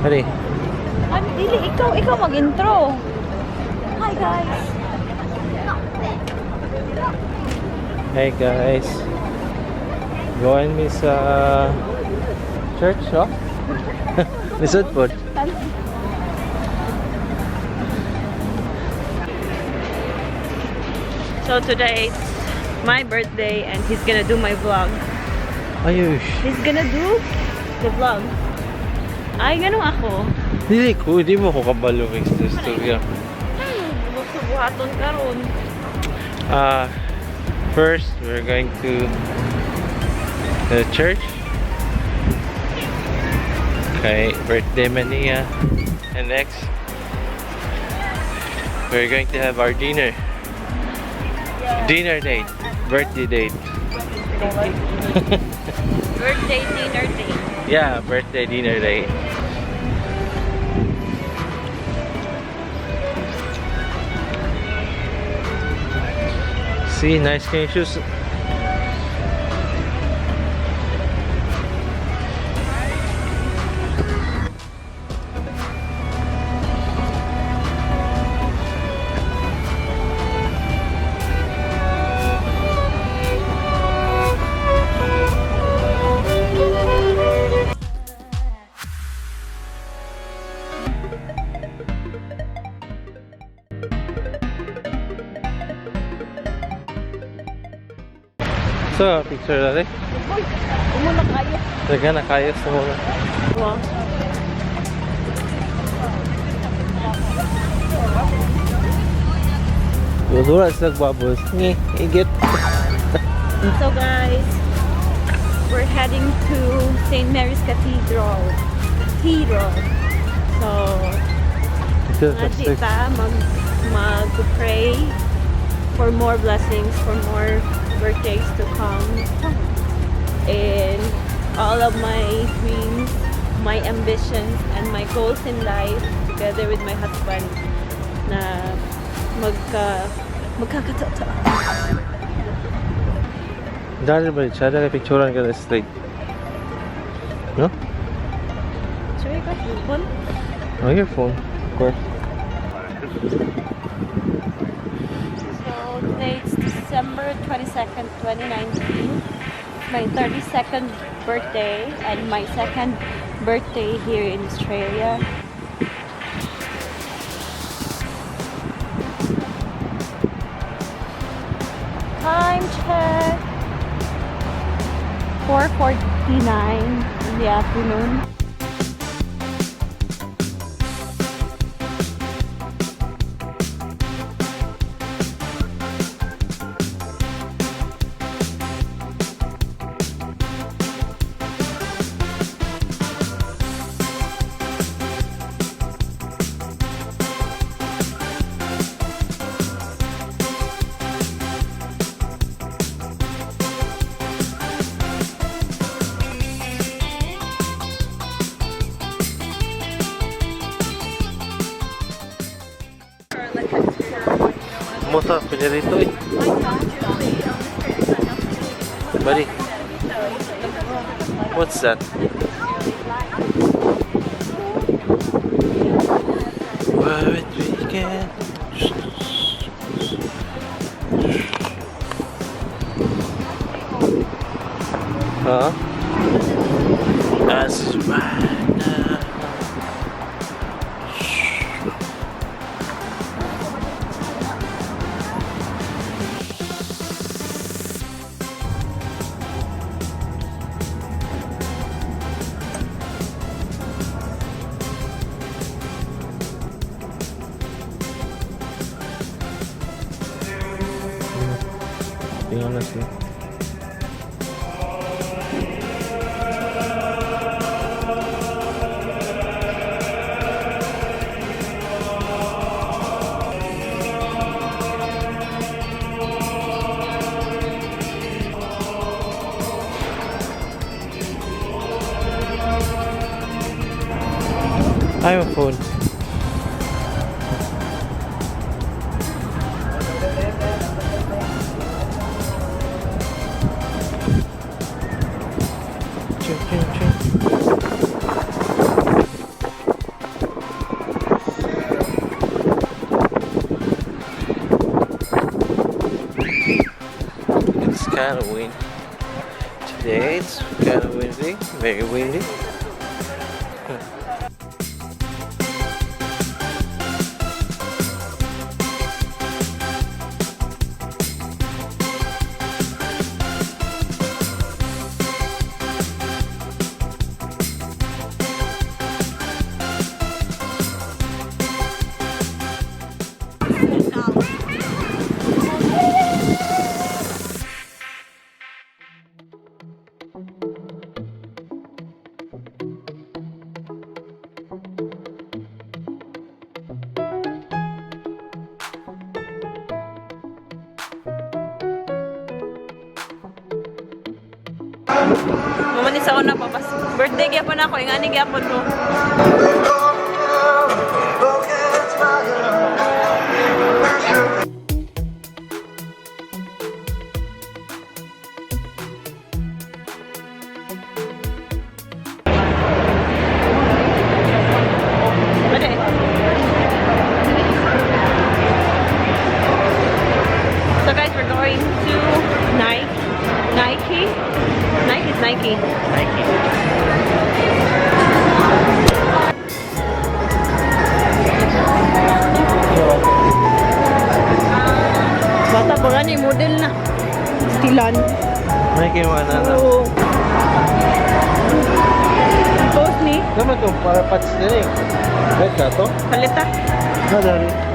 Hali. Dili, ikaw mag-intro. Hi guys. Hey guys. Join me sa church, oh? Lisod po. So today it's my birthday and he's gonna do my vlog. Ayush. He's gonna do the vlog. Ay, ganun ako. Hindi mo ko kabalo ng istorya. Buhaton ka ron. First, we're going to the church. Okay, birthday mania. And next, we're going to have our dinner. Dinner date. Birthday date. Birthday dinner date. Yeah, birthday dinner date. See, nice clean shoes. So, picture natin. Uy, umuna kayo. Taga na kayo sa mga. Wow. Dudura sa nagbabos. Igit. So guys, we're heading to St. Mary's Cathedral. So, nandita mag-pray for more blessings, for more birthdays to come, and all of my dreams, my ambitions, and my goals in life, together with my husband, na magkakatotoo. Dahil ba siya? Dahil picturean ka na straight. No? Sorry, ka? Your phone? Oh, your phone. Of course. Today it's December 22nd, 2019. My 32nd birthday and my second birthday here in Australia. Time check. 4:49 in the afternoon. Kumusta? Pwede rito eh. Buddy. What's that? What we can. Huh? As is right now. Being honest with you. I have a phone. kind of windy. Today it's kind of windy, very windy. Mamanis ako na papas. Birthday gyapon ako, ingani gyapon no. Bade. So guys, we're going to Nike. Nike. Bata pa nga ni model na. Stilan. May kinuha na. Oo. Post ni. Naman to, para pats din eh. Right ka to? Palita. Nadali.